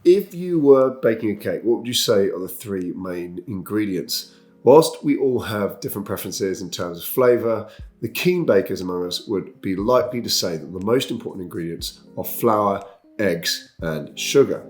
If you were baking a cake, what would you say are the three main ingredients? Whilst we all have different preferences in terms of flavour, the keen bakers among us would be likely to say that the most important ingredients are flour, eggs, and sugar.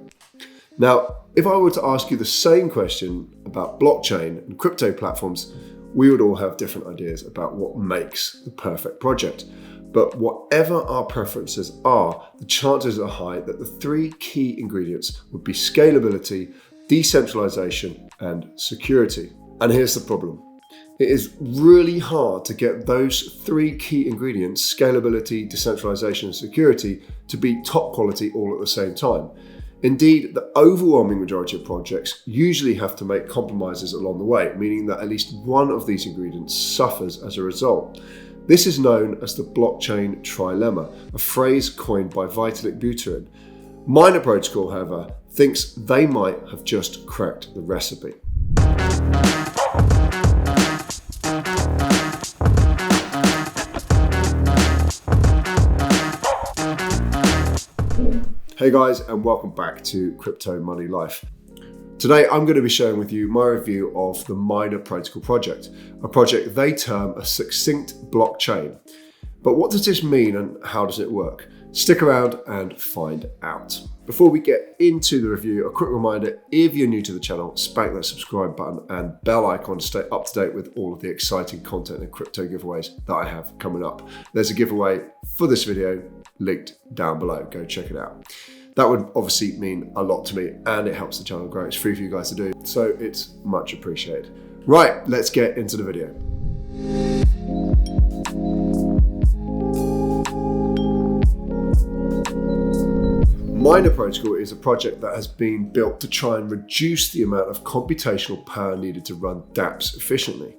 Now, if I were to ask you the same question about blockchain and crypto platforms, we would all have different ideas about what makes the perfect project. But whatever our preferences are, the chances are high that the three key ingredients would be scalability, decentralization, and security. And here's the problem. It is really hard to get those three key ingredients, scalability, decentralization, and security, to be top quality all at the same time. Indeed, the overwhelming majority of projects usually have to make compromises along the way, meaning that at least one of these ingredients suffers as a result. This is known as the blockchain trilemma, a phrase coined by Vitalik Buterin. Mina Protocol, however, thinks they might have just cracked the recipe. Hey guys, and welcome back to Crypto Money Life. Today I'm going to be sharing with you my review of the Mina Protocol project, a project they term a succinct blockchain. But what does this mean and how does it work? Stick around and find out. Before we get into the review, a quick reminder, if you're new to the channel, spank that subscribe button and bell icon to stay up to date with all of the exciting content and crypto giveaways that I have coming up. There's a giveaway for this video linked down below. Go check it out. That would obviously mean a lot to me and it helps the channel grow. It's free for you guys to do, so it's much appreciated. Right, let's get into the video. Mina Protocol is a project that has been built to try and reduce the amount of computational power needed to run DApps efficiently.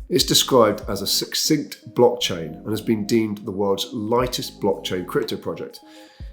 It's described as a succinct blockchain and has been deemed the world's lightest blockchain crypto project.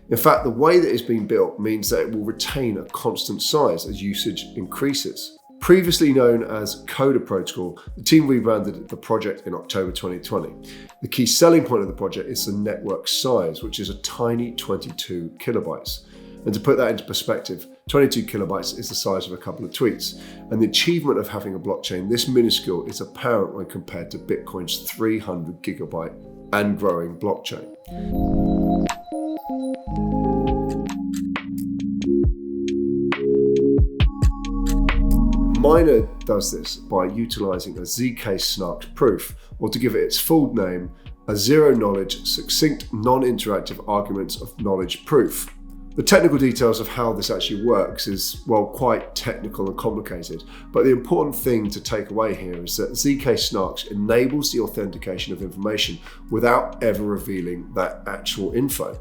In fact, the way that it's been built means that it will retain a constant size as usage increases. Previously known as Coda protocol, the team rebranded the project in October 2020. The key selling point of the project is the network size, which is a tiny 22 kilobytes. And to put that into perspective, 22 kilobytes is the size of a couple of tweets. And the achievement of having a blockchain this minuscule is apparent when compared to Bitcoin's 300 gigabyte and growing blockchain. Mina does this by utilizing a ZK snarked proof, or to give it its full name, a zero-knowledge, succinct, non-interactive arguments of knowledge proof. The technical details of how this actually works is, well, quite technical and complicated, but the important thing to take away here is that ZK snarks enables the authentication of information without ever revealing that actual info.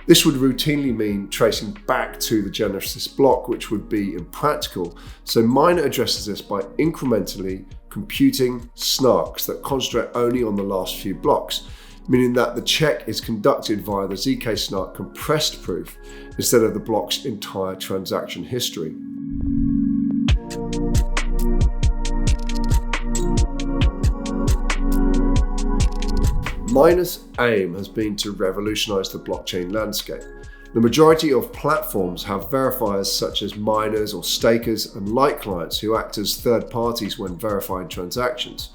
This would routinely mean tracing back to the Genesis block, which would be impractical. So Mina addresses this by incrementally computing snarks that concentrate only on the last few blocks, meaning that the check is conducted via the ZK snark compressed proof instead of the block's entire transaction history. Mina's aim has been to revolutionize the blockchain landscape. The majority of platforms have verifiers such as miners or stakers and light clients who act as third parties when verifying transactions.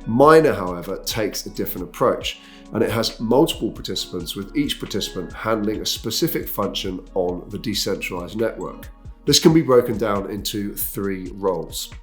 Mina, however, takes a different approach, and it has multiple participants, with each participant handling a specific function on the decentralized network. This can be broken down into three roles.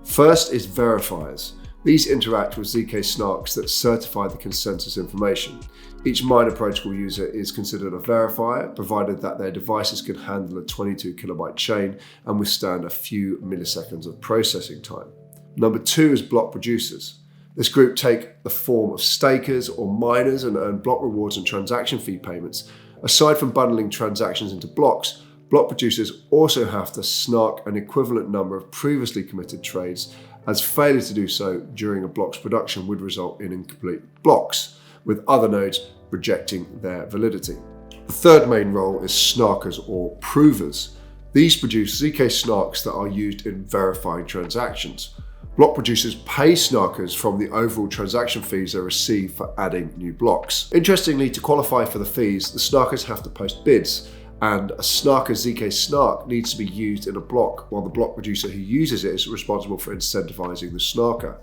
First is verifiers. These interact with ZK snarks that certify the consensus information. Each Mina Protocol user is considered a verifier, provided that their devices can handle a 22 kilobyte chain and withstand a few milliseconds of processing time. Number two is block producers. This group take the form of stakers or miners and earn block rewards and transaction fee payments. Aside from bundling transactions into blocks, block producers also have to snark an equivalent number of previously committed trades, as failure to do so during a block's production would result in incomplete blocks, with other nodes rejecting their validity. The third main role is snarkers or provers. These produce ZK snarks that are used in verifying transactions. Block producers pay snarkers from the overall transaction fees they receive for adding new blocks. Interestingly, to qualify for the fees, the snarkers have to post bids, and a snarker ZK snark needs to be used in a block, while the block producer who uses it is responsible for incentivizing the snarker.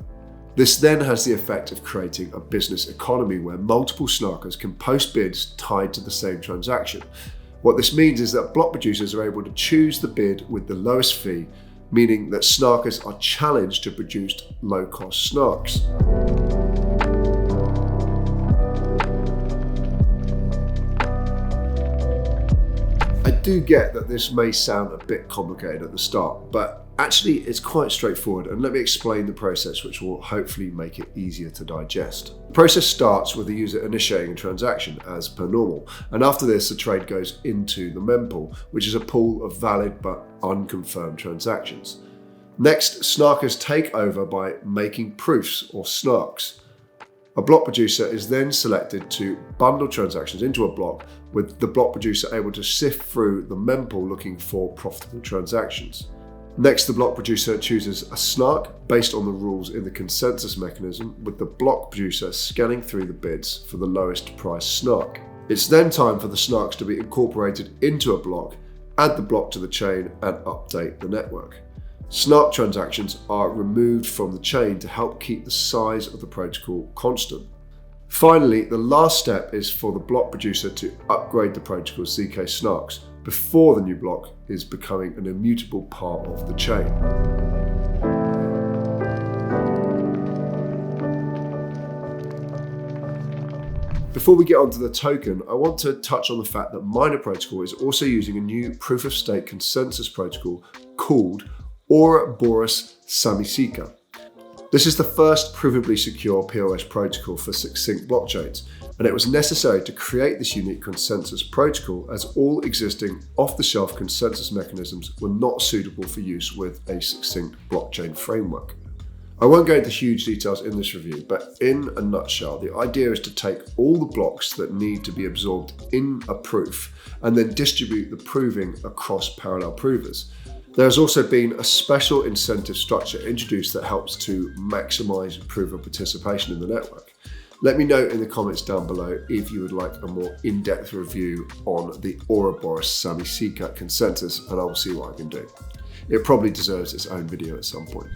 This then has the effect of creating a business economy where multiple snarkers can post bids tied to the same transaction. What this means is that block producers are able to choose the bid with the lowest fee, meaning that snarkers are challenged to produce low-cost snarks. I do get that this may sound a bit complicated at the start, but actually it's quite straightforward, and let me explain the process, which will hopefully make it easier to digest. The process starts with the user initiating a transaction as per normal, and after this the trade goes into the mempool, which is a pool of valid but unconfirmed transactions. Next, snarkers take over by making proofs or snarks. A block producer is then selected to bundle transactions into a block, with the block producer able to sift through the mempool looking for profitable transactions. Next, the block producer chooses a snark based on the rules in the consensus mechanism, with the block producer scanning through the bids for the lowest price snark. It's then time for the snarks to be incorporated into a block, add the block to the chain, and update the network. Snark transactions are removed from the chain to help keep the size of the protocol constant. Finally, the last step is for the block producer to upgrade the protocol's ZK snarks before the new block is becoming an immutable part of the chain. Before we get onto the token, I want to touch on the fact that Mina Protocol is also using a new proof-of-stake consensus protocol called Ouroboros Samisica. This is the first provably secure POS protocol for succinct blockchains, and it was necessary to create this unique consensus protocol as all existing off-the-shelf consensus mechanisms were not suitable for use with a succinct blockchain framework. I won't go into huge details in this review, but in a nutshell, the idea is to take all the blocks that need to be absorbed in a proof and then distribute the proving across parallel provers. There has also been a special incentive structure introduced that helps to maximize prover participation in the network. Let me know in the comments down below if you would like a more in-depth review on the Ouroboros Samisica consensus, and I will see what I can do. It probably deserves its own video at some point.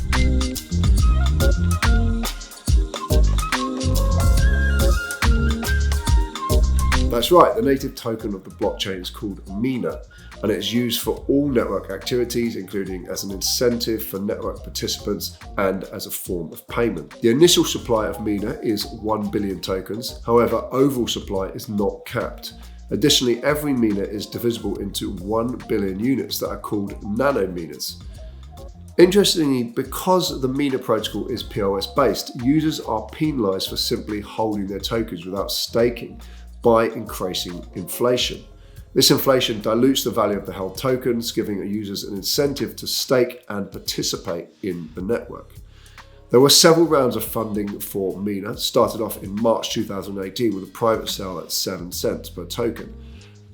That's right, the native token of the blockchain is called Mina, and it is used for all network activities, including as an incentive for network participants and as a form of payment. The initial supply of Mina is 1 billion tokens, however, overall supply is not capped. Additionally, every Mina is divisible into 1 billion units that are called nano-Minas. Interestingly, because the Mina protocol is POS based, users are penalized for simply holding their tokens without staking by increasing inflation. This inflation dilutes the value of the held tokens, giving users an incentive to stake and participate in the network. There were several rounds of funding for Mina, started off in March 2018 with a private sale at 7 cents per token.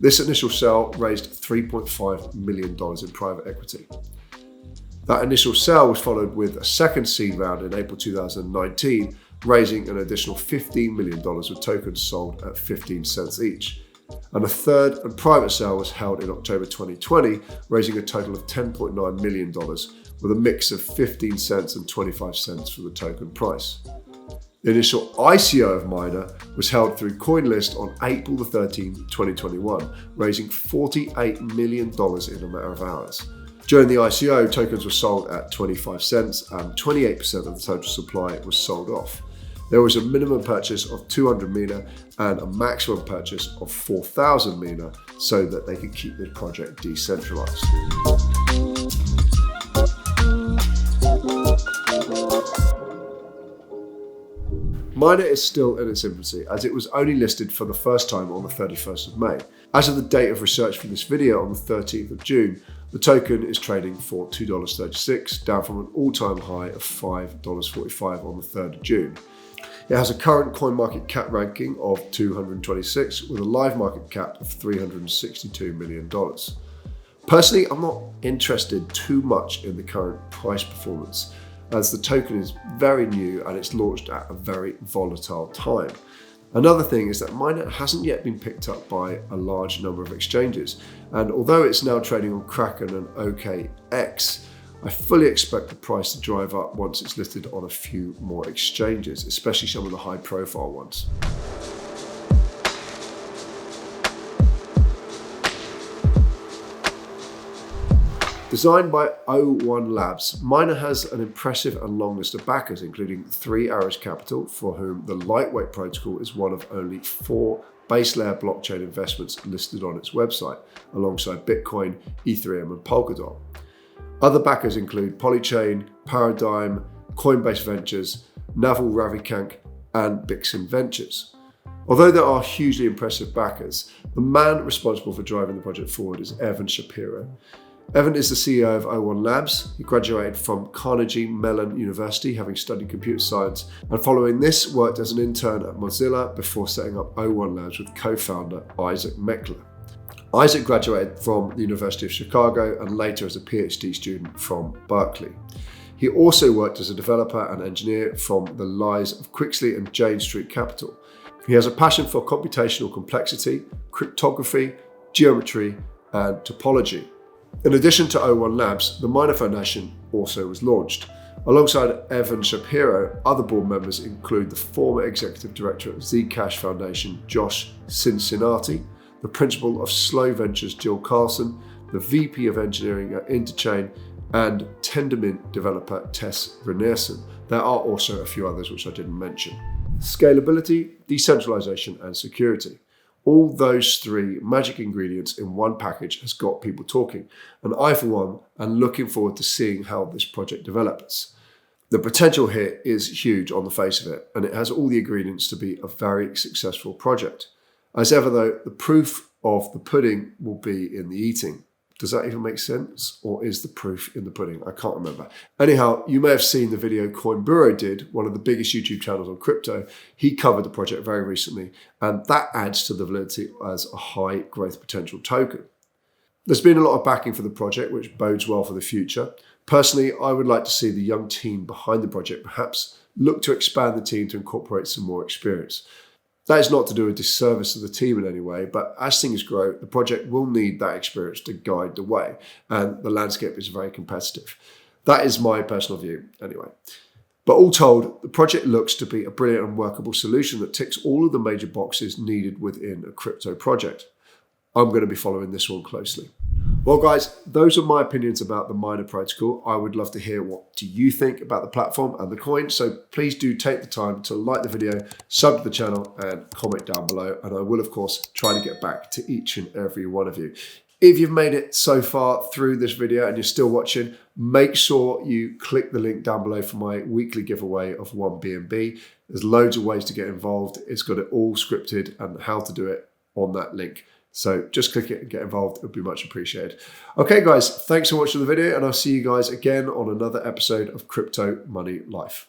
This initial sale raised $3.5 million in private equity. That initial sale was followed with a second seed round in April 2019, raising an additional $15 million with tokens sold at 15 cents each. And a third and private sale was held in October 2020, raising a total of $10.9 million with a mix of 15 cents and 25 cents for the token price. The initial ICO of Mina was held through CoinList on April 13, 2021, raising $48 million in a matter of hours. During the ICO, tokens were sold at 25 cents and 28% of the total supply was sold off. There was a minimum purchase of 200 Mina and a maximum purchase of 4,000 Mina so that they could keep the project decentralized. Mina is still in its infancy, as it was only listed for the first time on the 31st of May. As of the date of research for this video on the 13th of June, the token is trading for $2.36, down from an all-time high of $5.45 on the 3rd of June. It has a current CoinMarketCap ranking of 226 with a live market cap of $362 million. Personally, I'm not interested too much in the current price performance, as the token is very new and it's launched at a very volatile time. Another thing is that Mina hasn't yet been picked up by a large number of exchanges, and although it's now trading on Kraken and OKX, I fully expect the price to drive up once it's listed on a few more exchanges, especially some of the high-profile ones. Designed by O1 Labs, Mina has an impressive and long list of backers, including 3 Arrows Capital, for whom the lightweight protocol is one of only 4 base layer blockchain investments listed on its website, alongside Bitcoin, Ethereum, and Polkadot. Other backers include Polychain, Paradigm, Coinbase Ventures, Naval Ravikant, and Bixen Ventures. Although there are hugely impressive backers, the man responsible for driving the project forward is Evan Shapiro. Evan is the CEO of O1 Labs. He graduated from Carnegie Mellon University, having studied computer science, and following this worked as an intern at Mozilla before setting up O1 Labs with co-founder Isaac Meckler. Isaac graduated from the University of Chicago and later as a PhD student from Berkeley. He also worked as a developer and engineer from the Lies of Quixley and Jane Street Capital. He has a passion for computational complexity, cryptography, geometry, and topology. In addition to O1 Labs, the Mina Foundation also was launched. Alongside Evan Shapiro, other board members include the former executive director of Zcash Foundation, Josh Cincinnati, the principal of Slow Ventures, Jill Carlson, the VP of Engineering at Interchain, and Tendermint developer Tess Renerson. There are also a few others which I didn't mention. Scalability, decentralization, and security. All those 3 magic ingredients in one package has got people talking, and I for one am looking forward to seeing how this project develops. The potential here is huge on the face of it, and it has all the ingredients to be a very successful project. As ever though, the proof of the pudding will be in the eating. Does that even make sense? Or is the proof in the pudding? I can't remember. Anyhow, you may have seen the video Coin Bureau did, one of the biggest YouTube channels on crypto. He covered the project very recently, and that adds to the validity as a high growth potential token. There's been a lot of backing for the project, which bodes well for the future. Personally, I would like to see the young team behind the project perhaps look to expand the team to incorporate some more experience. That is not to do a disservice to the team in any way, but as things grow, the project will need that experience to guide the way, and the landscape is very competitive. That is my personal view, anyway. But all told, the project looks to be a brilliant and workable solution that ticks all of the major boxes needed within a crypto project. I'm going to be following this one closely. Well guys, those are my opinions about the Mina Protocol. I would love to hear what do you think about the platform and the coin, so please do take the time to like the video, sub to the channel and comment down below, and I will of course try to get back to each and every one of you. If you've made it so far through this video and you're still watching, make sure you click the link down below for my weekly giveaway of 1 BNB. There's loads of ways to get involved. It's got it all scripted and how to do it on that link. So just click it and get involved. It would be much appreciated. Okay, guys, thanks for watching the video, and I'll see you guys again on another episode of Crypto Money Life.